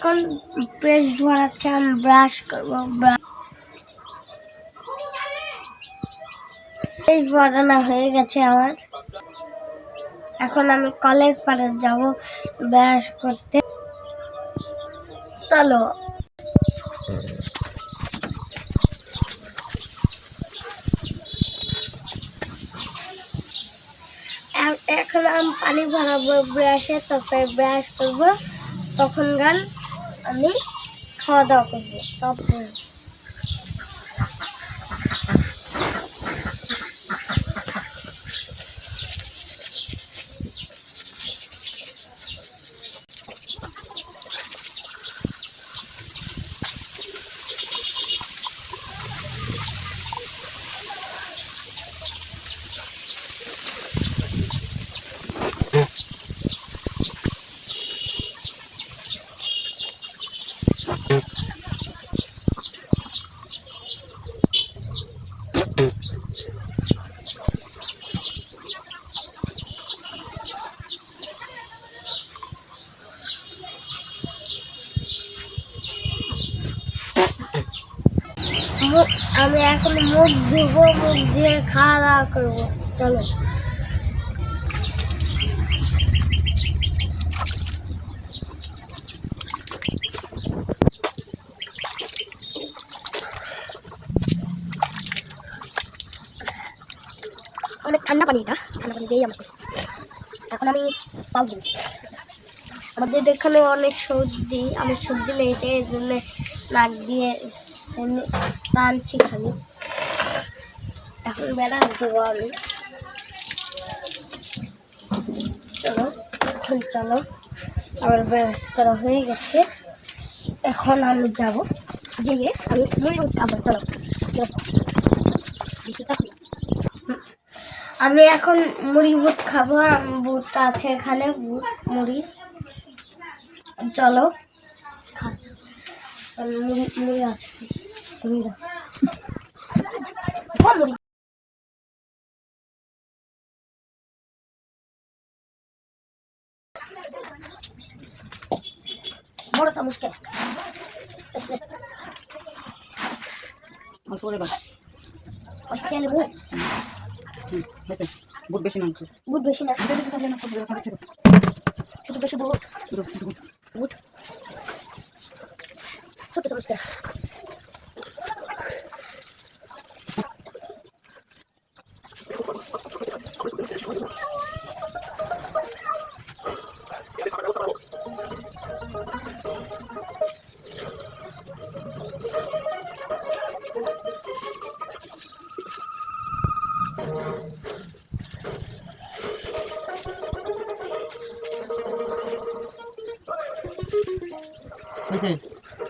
এখন পেস্ট বানাচ্ছি, আমি ব্রাশ করবো। পেস্ট বানানো হয়ে গেছে আমার। এখন আমি কলের পাড়ে যাব ব্রাশ করতে। চলো। এখন আমি পানি ভরাবো ব্রাশে, তারপরে ব্রাশ করবো, তখন গান আমি খাওয়া দাওয়া করবো। তারপর আমি এখন মুখ ধুবো, মুখ দিয়ে খাওয়া দাওয়া করবো। চলো। অনেক ঠান্ডা পানি, এটা ঠান্ডা পানি দিয়েই আমাকে। এখন আমি পাবো। আমাদের এখানে অনেক সর্দি, আমি সর্দি লেগেছে, এই জন্য নাক দিয়ে টানছি খালি। এখন বেড়া দেবো আমি। চলো, এখন চলো, আমার ব্রাশ করা হয়ে গেছে। এখন আমি যাব, যেয়ে আমি মুড়ি খাবো। চলো। আমি এখন মুড়ি বুট খাবো। বুট আছে এখানে, বুট মুড়ি। চলো, মুড়ি মুড়ি আছে, মুড়ি দাও। মুড়ি বড় চামচ কে বুট বেশি না, বুট বেশি না, শুধু বেশি বুট, বুট ছোট চামচ কে।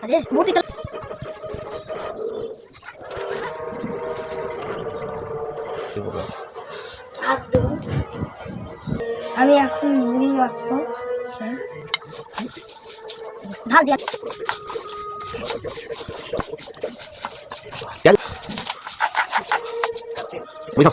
আরে বুটি তো আমি এখন মুড়ি মাখবো। ঝাল দিয়া বুঝো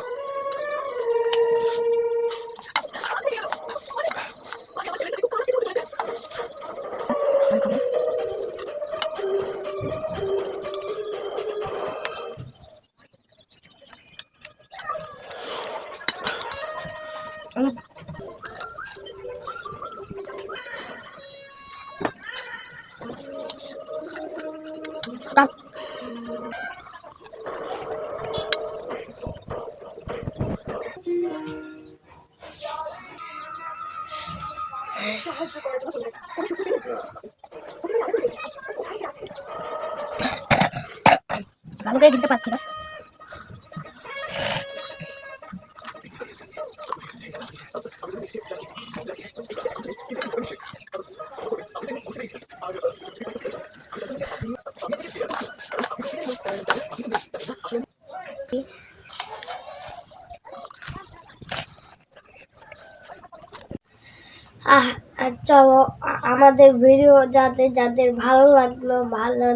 ভালো করে দিতে পারছি না। চলো, আমাদের ভিডিও যাদের যাদের ভালো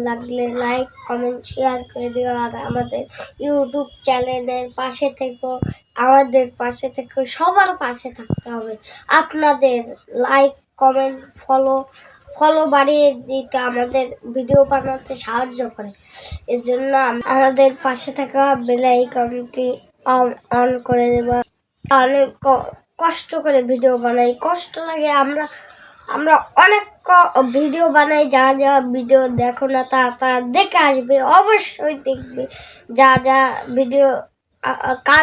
লাগলে লাইক কমেন্ট শেয়ার করে দিও। আর আমাদের ইউটিউব চ্যানেলের পাশে থেকো, আমাদের পাশে থেকো, সবার পাশে থাকতে হবে। আপনাদের লাইক কমেন্ট ফলো ফলো বাড়িয়ে দিতে, আমাদের ভিডিও বানাতে সাহায্য করে। এর জন্য আমাদের পাশে থাকা বেল আইকনটি অন করে দেবা। অনেক কষ্ট করে ভিডিও বানাই, কষ্ট লাগে। আমরা অনেক ভিডিও বানাই, যা যা ভিডিও দেখো না তা দেখে আসবে, অবশ্যই দেখবে। যা যা ভিডিও কাজ